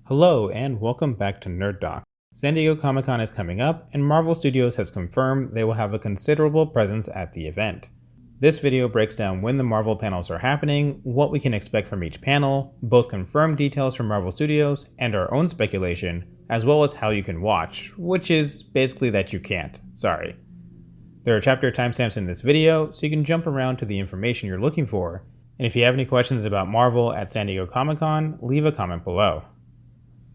Hello and welcome back to Nerd Doc. San Diego Comic-Con is coming up and Marvel Studios has confirmed they will have a considerable presence at the event. This video breaks down when the Marvel panels are happening, what we can expect from each panel, both confirmed details from Marvel Studios and our own speculation, as well as how you can watch, which is basically that you can't. Sorry. There are chapter timestamps in this video, so you can jump around to the information you're looking for, and if you have any questions about Marvel at San Diego Comic-Con, leave a comment below.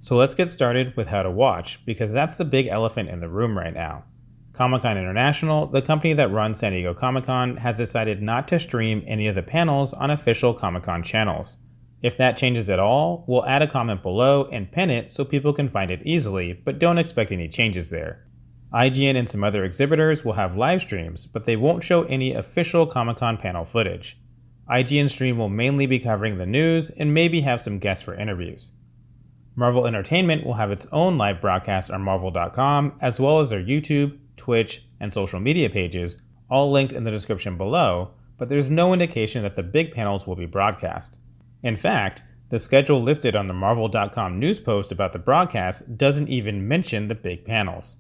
So let's get started with how to watch, because that's the big elephant in the room right now. Comic-Con International, the company that runs San Diego Comic-Con, has decided not to stream any of the panels on official Comic-Con channels. If that changes at all, we'll add a comment below and pin it so people can find it easily, but don't expect any changes there. IGN and some other exhibitors will have live streams, but they won't show any official Comic-Con panel footage. IGN stream will mainly be covering the news and maybe have some guests for interviews. Marvel Entertainment will have its own live broadcast on Marvel.com, as well as their YouTube, Twitch, and social media pages, all linked in the description below, but there's no indication that the big panels will be broadcast. In fact, the schedule listed on the Marvel.com news post about the broadcast doesn't even mention the big panels.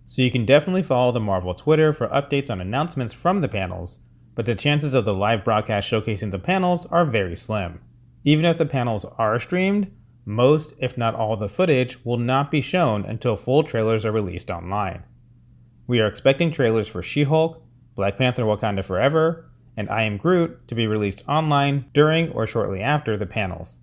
So you can definitely follow the Marvel Twitter for updates on announcements from the panels, but the chances of the live broadcast showcasing the panels are very slim. Even if the panels are streamed, most, if not all, the footage will not be shown until full trailers are released online. We are expecting trailers for She-Hulk, Black Panther Wakanda Forever, and I Am Groot to be released online during or shortly after the panels.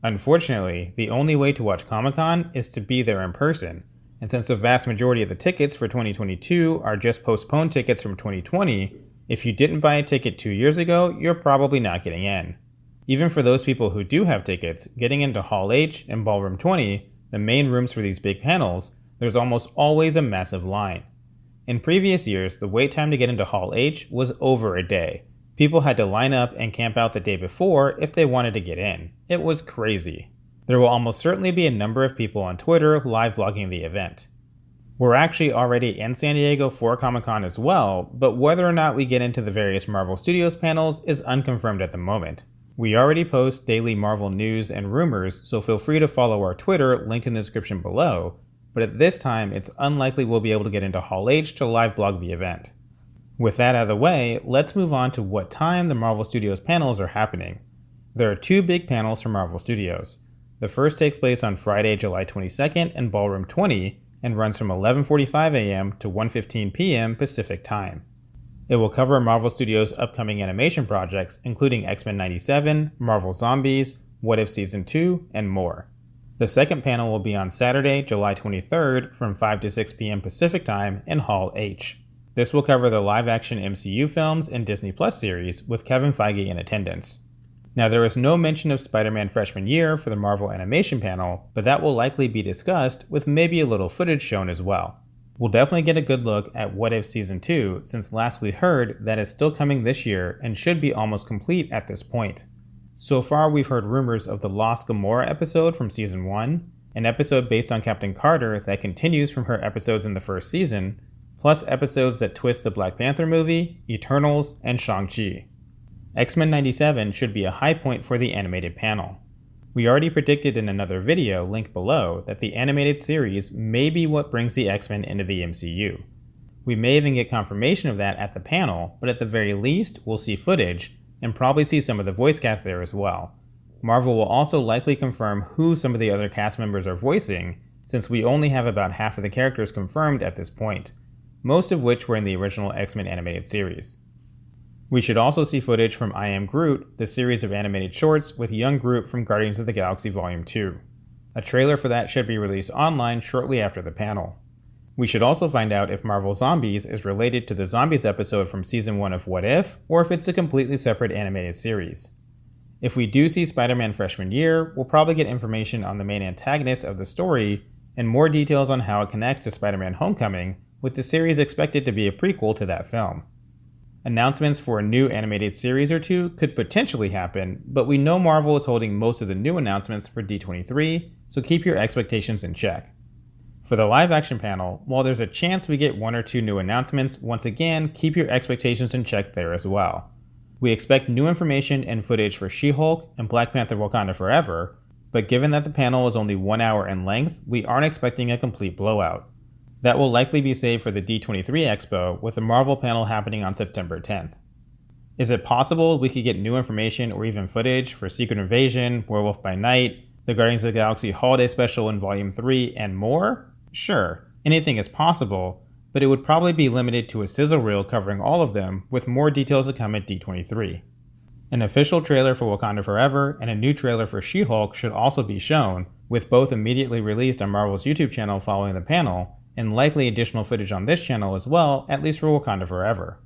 Unfortunately, the only way to watch Comic-Con is to be there in person, and since the vast majority of the tickets for 2022 are just postponed tickets from 2020, if you didn't buy a ticket 2 years ago, you're probably not getting in. Even for those people who do have tickets, getting into Hall H and Ballroom 20, the main rooms for these big panels, there's almost always a massive line. In previous years, the wait time to get into Hall H was over a day. People had to line up and camp out the day before if they wanted to get in. It was crazy. There will almost certainly be a number of people on Twitter live blogging the event. We're actually already in San Diego for Comic-Con as well, but whether or not we get into the various Marvel Studios panels is unconfirmed at the moment. We already post daily Marvel news and rumors, so feel free to follow our Twitter, linked in the description below, but at this time it's unlikely we'll be able to get into Hall H to live blog the event. With that out of the way, let's move on to what time the Marvel Studios panels are happening. There are two big panels from Marvel Studios. The first takes place on Friday, July 22nd in Ballroom 20 and runs from 11:45 a.m. to 1:15 p.m. Pacific Time. It will cover Marvel Studios' upcoming animation projects, including X-Men 97, Marvel Zombies, What If Season 2, and more. The second panel will be on Saturday, July 23rd from 5 to 6 p.m. Pacific Time in Hall H. This will cover the live-action MCU films and Disney Plus series, with Kevin Feige in attendance. Now, there is no mention of Spider-Man Freshman Year for the Marvel Animation panel, but that will likely be discussed, with maybe a little footage shown as well. We'll definitely get a good look at What If Season 2, since last we heard that is still coming this year and should be almost complete at this point. So far we've heard rumors of the Lost Gamora episode from Season 1, an episode based on Captain Carter that continues from her episodes in the first season, plus episodes that twist the Black Panther movie, Eternals, and Shang-Chi. X-Men 97 should be a high point for the animated panel. We already predicted in another video linked below that the animated series may be what brings the X-Men into the MCU. We may even get confirmation of that at the panel, but at the very least, we'll see footage, and probably see some of the voice cast there as well. Marvel will also likely confirm who some of the other cast members are voicing, since we only have about half of the characters confirmed at this point, most of which were in the original X-Men animated series. We should also see footage from I Am Groot, the series of animated shorts with young Groot from Guardians of the Galaxy Volume 2. A trailer for that should be released online shortly after the panel. We should also find out if Marvel Zombies is related to the Zombies episode from Season 1 of What If, or if it's a completely separate animated series. If we do see Spider-Man Freshman Year, we'll probably get information on the main antagonist of the story, and more details on how it connects to Spider-Man Homecoming, with the series expected to be a prequel to that film. Announcements for a new animated series or two could potentially happen, but we know Marvel is holding most of the new announcements for D23, so keep your expectations in check. For the live action panel, while there's a chance we get one or two new announcements, once again, keep your expectations in check there as well. We expect new information and footage for She-Hulk and Black Panther Wakanda Forever, but given that the panel is only 1 hour in length, we aren't expecting a complete blowout. That will likely be saved for the D23 Expo, with the Marvel panel happening on September 10th. Is it possible we could get new information or even footage for Secret Invasion, Werewolf by Night, the Guardians of the Galaxy Holiday Special in Volume 3, and more? Sure, anything is possible, but it would probably be limited to a sizzle reel covering all of them, with more details to come at D23. An official trailer for Wakanda Forever and a new trailer for She-Hulk should also be shown, with both immediately released on Marvel's YouTube channel following the panel, and likely additional footage on this channel as well, at least for Wakanda Forever.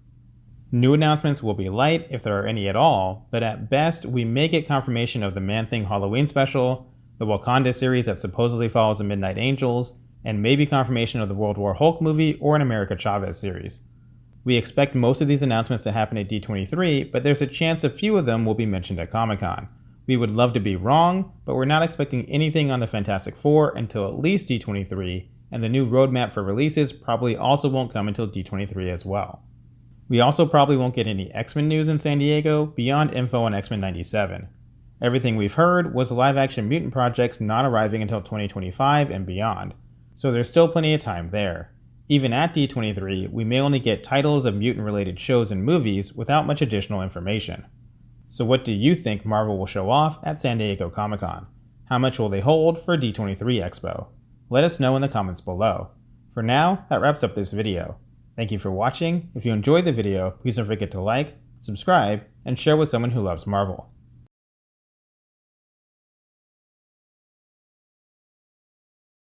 New announcements will be light, if there are any at all, but at best we may get confirmation of the Man-Thing Halloween special, the Wakanda series that supposedly follows the Midnight Angels, and maybe confirmation of the World War Hulk movie or an America Chavez series. We expect most of these announcements to happen at D23, but there's a chance a few of them will be mentioned at Comic-Con. We would love to be wrong, but we're not expecting anything on the Fantastic Four until at least D23, and the new roadmap for releases probably also won't come until D23 as well. We also probably won't get any X-Men news in San Diego beyond info on X-Men 97. Everything we've heard was live-action mutant projects not arriving until 2025 and beyond, so there's still plenty of time there. Even at D23, we may only get titles of mutant-related shows and movies without much additional information. So what do you think Marvel will show off at San Diego Comic-Con? How much will they hold for D23 Expo? Let us know in the comments below. For now, that wraps up this video. Thank you for watching. If you enjoyed the video, please don't forget to like, subscribe, and share with someone who loves Marvel.